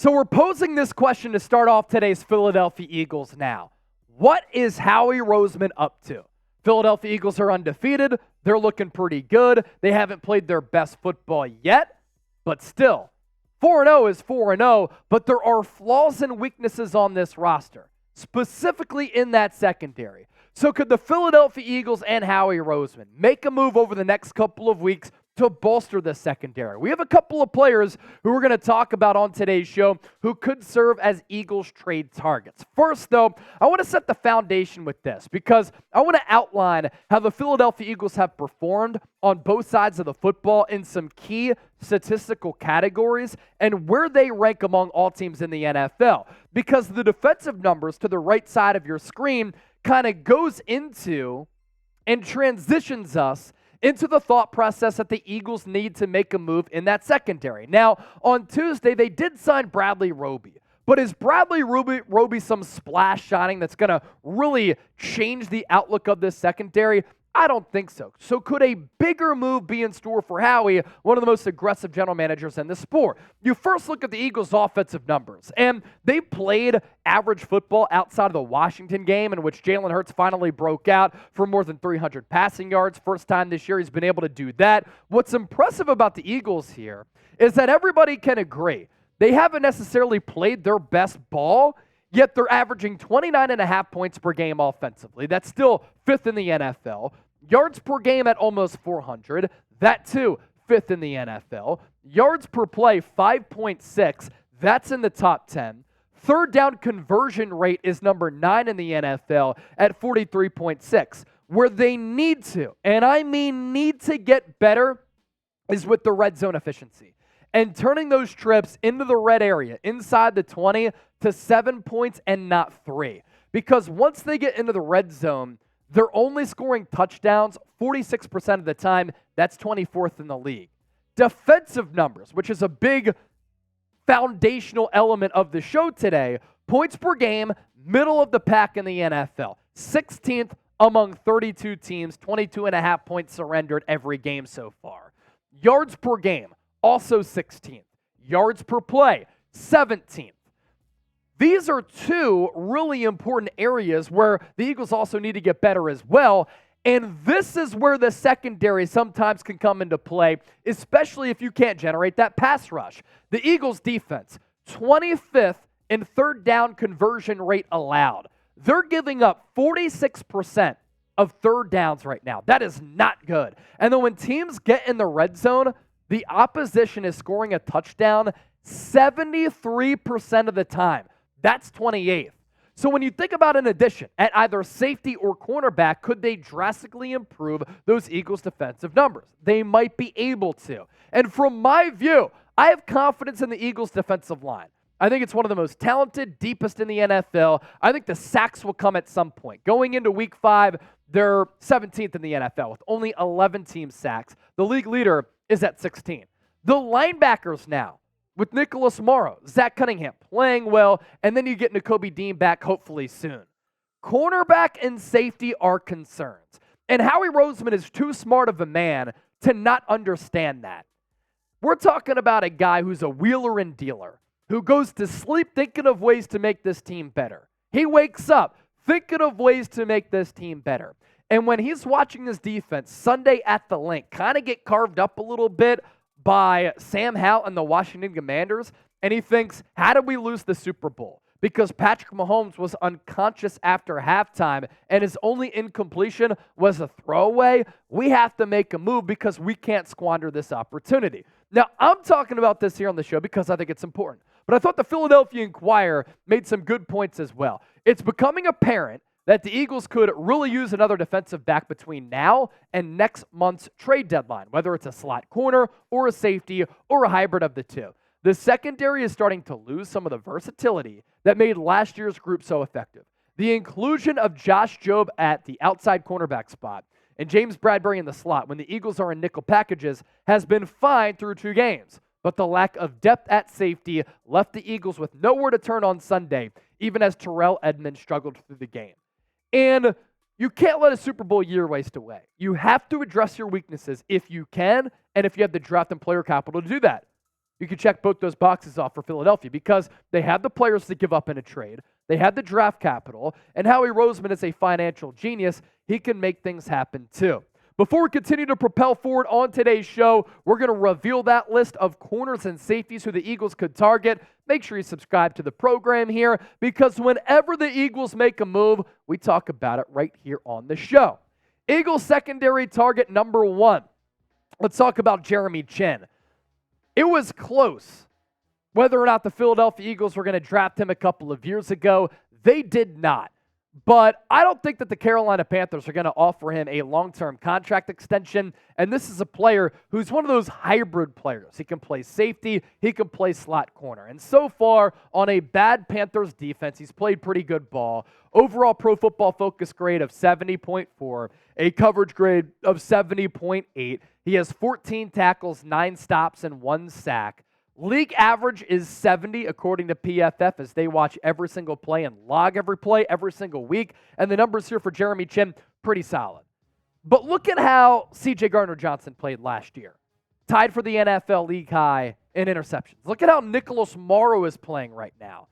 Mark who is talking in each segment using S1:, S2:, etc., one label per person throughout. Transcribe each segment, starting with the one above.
S1: So we're posing this question to start off today's Philadelphia Eagles now. What is Howie Roseman up to? Philadelphia Eagles are undefeated. They're looking pretty good. They haven't played their best football yet, but still, 4-0 is 4-0, but there are flaws and weaknesses on this roster, specifically in that secondary. So could the Philadelphia Eagles and Howie Roseman make a move over the next couple of weeks to bolster the secondary? We have a couple of players who we're going to talk about on today's show who could serve as Eagles trade targets. First, though, I want to set the foundation with this because I want to outline how the Philadelphia Eagles have performed on both sides of the football in some key statistical categories and where they rank among all teams in the NFL. Because the defensive numbers to the right side of your screen kind of goes into and transitions us into the thought process that the Eagles need to make a move in that secondary. Now, on Tuesday, they did sign Bradley Roby. But is Bradley Roby some splash signing that's going to really change the outlook of this secondary? I don't think so. So could a bigger move be in store for Howie, one of the most aggressive general managers in the sport? You first look at the Eagles' offensive numbers, and they played average football outside of the Washington game in which Jalen Hurts finally broke out for more than 300 passing yards. First time this year he's been able to do that. What's impressive about the Eagles here is that everybody can agree they haven't necessarily played their best ball, yet they're averaging 29.5 points per game offensively. That's still fifth in the NFL. Yards per game at almost 400. That too, fifth in the NFL. Yards per play, 5.6. That's in the top 10. Third down conversion rate is number 9 in the NFL at 43.6. Where they need to, and I mean need to get better, is with the red zone efficiency. And turning those trips into the red area, inside the 20, to 7 points and not 3. Because once they get into the red zone, they're only scoring touchdowns 46% of the time. That's 24th in the league. Defensive numbers, which is a big foundational element of the show today. Points per game, middle of the pack in the NFL. 16th among 32 teams, 22.5 points surrendered every game so far. Yards per game, also 16th. Yards per play, 17th. These are two really important areas where the Eagles also need to get better as well. And this is where the secondary sometimes can come into play, especially if you can't generate that pass rush. The Eagles defense, 25th in third down conversion rate allowed. They're giving up 46% of third downs right now. That is not good. And then when teams get in the red zone, the opposition is scoring a touchdown 73% of the time. That's 28th. So when you think about an addition at either safety or cornerback, could they drastically improve those Eagles defensive numbers? They might be able to. And from my view, I have confidence in the Eagles defensive line. I think it's one of the most talented, deepest in the NFL. I think the sacks will come at some point. Going into week 5, they're 17th in the NFL with only 11 team sacks. The league leader is at 16. The linebackers now, with Nicholas Morrow, Zach Cunningham playing well, and then you get Nakobe Dean back hopefully soon. Cornerback and safety are concerns. And Howie Roseman is too smart of a man to not understand that. We're talking about a guy who's a wheeler and dealer, who goes to sleep thinking of ways to make this team better. He wakes up thinking of ways to make this team better. And when he's watching this defense Sunday at the Link kind of get carved up a little bit by Sam Howell and the Washington Commanders, and he thinks, how did we lose the Super Bowl? Because Patrick Mahomes was unconscious after halftime and his only incompletion was a throwaway. We have to make a move because we can't squander this opportunity. Now, I'm talking about this here on the show because I think it's important. But I thought the Philadelphia Inquirer made some good points as well. It's becoming apparent that the Eagles could really use another defensive back between now and next month's trade deadline, whether it's a slot corner or a safety or a hybrid of the two. The secondary is starting to lose some of the versatility that made last year's group so effective. The inclusion of Josh Jobe at the outside cornerback spot and James Bradbury in the slot when the Eagles are in nickel packages has been fine through 2 games. But the lack of depth at safety left the Eagles with nowhere to turn on Sunday, even as Terrell Edmonds struggled through the game. And you can't let a Super Bowl year waste away. You have to address your weaknesses if you can, and if you have the draft and player capital to do that. You can check both those boxes off for Philadelphia because they had the players to give up in a trade. They had the draft capital, and Howie Roseman is a financial genius. He can make things happen too. Before we continue to propel forward on today's show, we're going to reveal that list of corners and safeties who the Eagles could target. Make sure you subscribe to the program here because whenever the Eagles make a move, we talk about it right here on the show. Eagles secondary target number 1. Let's talk about Jeremy Chinn. It was close whether or not the Philadelphia Eagles were going to draft him a couple of years ago. They did not. But I don't think that the Carolina Panthers are going to offer him a long-term contract extension. And this is a player who's one of those hybrid players. He can play safety. He can play slot corner. And so far, on a bad Panthers defense, he's played pretty good ball. Overall Pro Football Focus grade of 70.4. A coverage grade of 70.8. He has 14 tackles, 9 stops, and 1 sack. League average is 70 according to PFF as they watch every single play and log every play every single week. And the numbers here for Jeremy Chinn, pretty solid. But look at how C.J. Gardner-Johnson played last year. Tied for the NFL league high in interceptions. Look at how Nicholas Morrow is playing right now.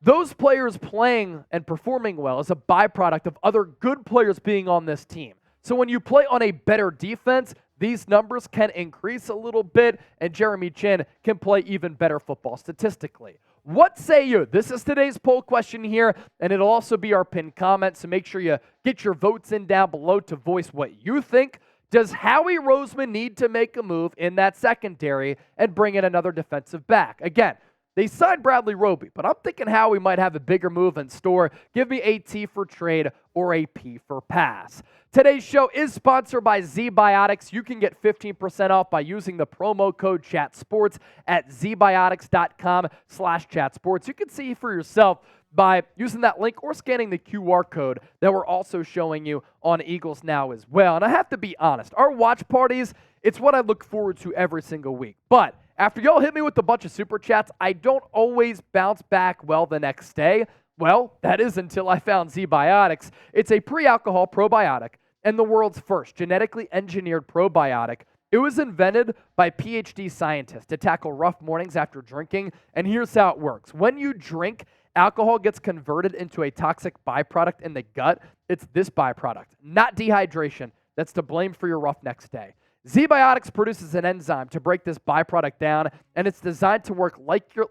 S1: Those players playing and performing well is a byproduct of other good players being on this team. So when you play on a better defense, these numbers can increase a little bit, and Jeremy Chinn can play even better football statistically. What say you? This is today's poll question here, and it'll also be our pinned comment, so make sure you get your votes in down below to voice what you think. Does Howie Roseman need to make a move in that secondary and bring in another defensive back? Again, they signed Bradley Roby, but I'm thinking Howie might have a bigger move in store. Give me a T for trade or a P for pass. Today's show is sponsored by ZBiotics. You can get 15% off by using the promo code ChatSports at zbiotics.com/chatsports. You can see for yourself by using that link or scanning the QR code that we're also showing you on Eagles Now as well. And I have to be honest, our watch parties, it's what I look forward to every single week. But after y'all hit me with a bunch of super chats, I don't always bounce back well the next day. Well, that is until I found ZBiotics. It's a pre-alcohol probiotic and the world's first genetically engineered probiotic. It was invented by PhD scientists to tackle rough mornings after drinking, and here's how it works. When you drink, alcohol gets converted into a toxic byproduct in the gut. It's this byproduct, not dehydration, that's to blame for your rough next day. ZBiotics produces an enzyme to break this byproduct down, and it's designed to work like your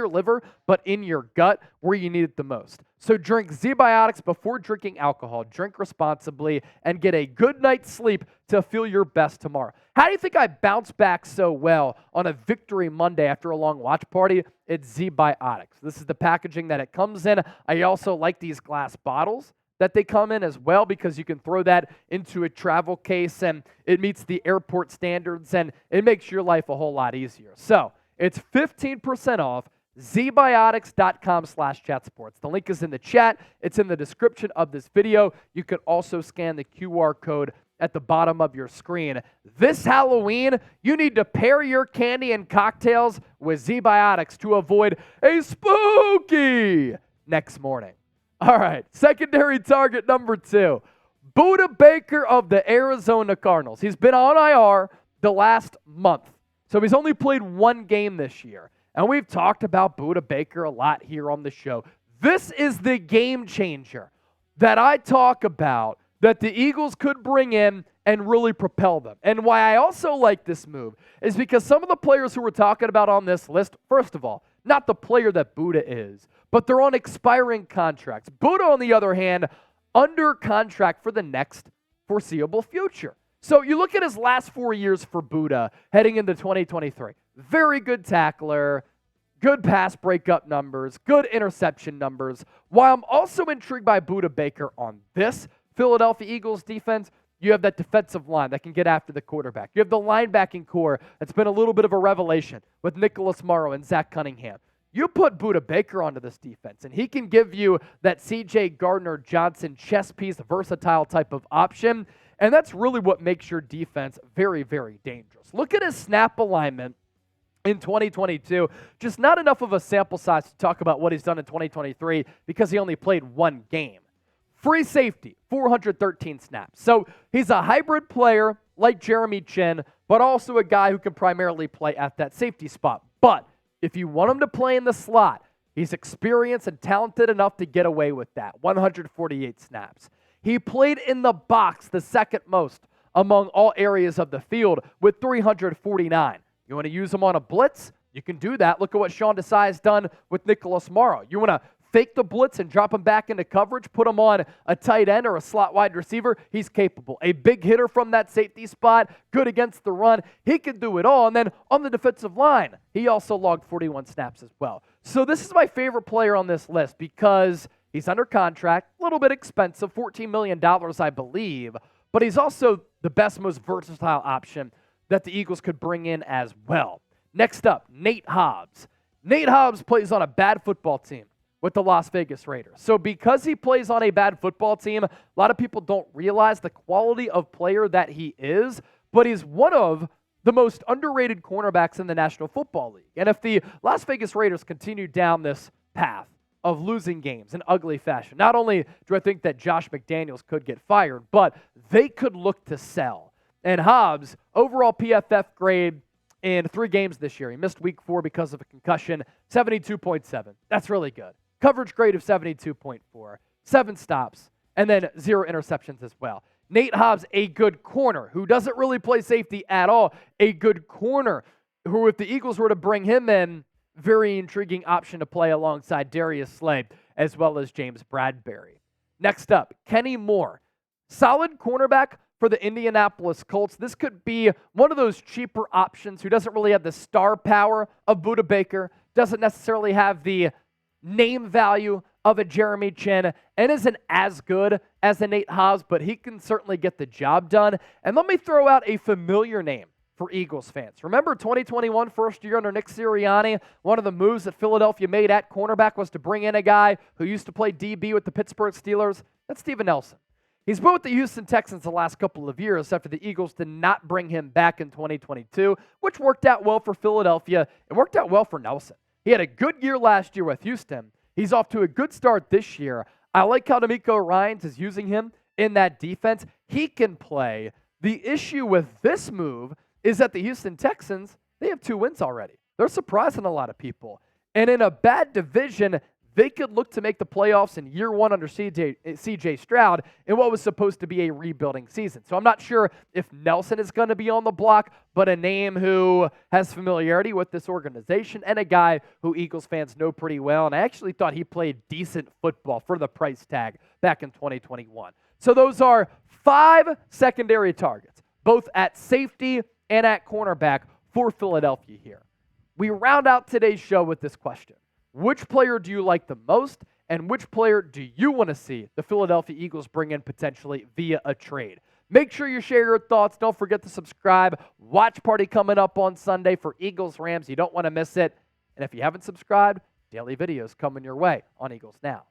S1: liver, but in your gut where you need it the most. So drink ZBiotics before drinking alcohol. Drink responsibly and get a good night's sleep to feel your best tomorrow. How do you think I bounce back so well on a Victory Monday after a long watch party? It's ZBiotics. This is the packaging that it comes in. I also like these glass bottles that they come in as well because you can throw that into a travel case and it meets the airport standards and it makes your life a whole lot easier. So it's 15% off, zbiotics.com/chatsports. The link is in the chat. It's in the description of this video. You can also scan the QR code at the bottom of your screen. This Halloween, you need to pair your candy and cocktails with ZBiotics to avoid a spooky next morning. All right, secondary target number 2, Budda Baker of the Arizona Cardinals. He's been on IR the last month. So he's only played 1 game this year. And we've talked about Budda Baker a lot here on the show. This is the game changer that I talk about that the Eagles could bring in and really propel them. And why I also like this move is because some of the players who we're talking about on this list, first of all, not the player that Budda is, but they're on expiring contracts. Budda, on the other hand, under contract for the next foreseeable future. So you look at his last 4 years for Budda heading into 2023. Very good tackler, good pass breakup numbers, good interception numbers. While I'm also intrigued by Budda Baker on this Philadelphia Eagles defense, you have that defensive line that can get after the quarterback. You have the linebacking core that's been a little bit of a revelation with Nicholas Morrow and Zach Cunningham. You put Budda Baker onto this defense, and he can give you that C.J. Gardner-Johnson chess piece, versatile type of option. And that's really what makes your defense very, very dangerous. Look at his snap alignment in 2022. Just not enough of a sample size to talk about what he's done in 2023 because he only played 1 game. Free safety, 413 snaps. So he's a hybrid player like Jeremy Chinn, but also a guy who can primarily play at that safety spot. But if you want him to play in the slot, he's experienced and talented enough to get away with that. 148 snaps. He played in the box the second most among all areas of the field with 349. You want to use him on a blitz? You can do that. Look at what Sean Desai has done with Nicholas Morrow. You want to fake the blitz and drop him back into coverage, put him on a tight end or a slot wide receiver, he's capable. A big hitter from that safety spot, good against the run. He can do it all. And then on the defensive line, he also logged 41 snaps as well. So this is my favorite player on this list because he's under contract, a little bit expensive, $14 million, I believe, but he's also the best, most versatile option that the Eagles could bring in as well. Next up, Nate Hobbs. Nate Hobbs plays on a bad football team with the Las Vegas Raiders. So because he plays on a bad football team, a lot of people don't realize the quality of player that he is, but he's one of the most underrated cornerbacks in the National Football League. And if the Las Vegas Raiders continue down this path of losing games in ugly fashion, not only do I think that Josh McDaniels could get fired, but they could look to sell. And Hobbs, overall PFF grade in 3 games this year. He missed week 4 because of a concussion, 72.7. That's really good. Coverage grade of 72.4, 7 stops, and then 0 interceptions as well. Nate Hobbs, a good corner who doesn't really play safety at all, a good corner who, if the Eagles were to bring him in, very intriguing option to play alongside Darius Slay as well as James Bradbury. Next up, Kenny Moore, solid cornerback for the Indianapolis Colts. This could be one of those cheaper options who doesn't really have the star power of Budda Baker, doesn't necessarily have the name value of a Jeremy Chinn, and isn't as good as a Nate Hobbs, but he can certainly get the job done. And let me throw out a familiar name for Eagles fans. Remember 2021, first year under Nick Sirianni, one of the moves that Philadelphia made at cornerback was to bring in a guy who used to play DB with the Pittsburgh Steelers? That's Steven Nelson. He's been with the Houston Texans the last couple of years after the Eagles did not bring him back in 2022, which worked out well for Philadelphia. It worked out well for Nelson. He had a good year last year with Houston. He's off to a good start this year. I like how D'Amico Ryans is using him in that defense. He can play. The issue with this move is that the Houston Texans, they have 2 wins already. They're surprising a lot of people. And in a bad division, they could look to make the playoffs in year 1 under C.J. Stroud in what was supposed to be a rebuilding season. So I'm not sure if Nelson is going to be on the block, but a name who has familiarity with this organization and a guy who Eagles fans know pretty well. And I actually thought he played decent football for the price tag back in 2021. So those are 5 secondary targets, both at safety and at cornerback for Philadelphia here. We round out today's show with this question. Which player do you like the most, and which player do you want to see the Philadelphia Eagles bring in potentially via a trade? Make sure you share your thoughts. Don't forget to subscribe. Watch party coming up on Sunday for Eagles-Rams. You don't want to miss it. And if you haven't subscribed, daily videos coming your way on Eagles Now.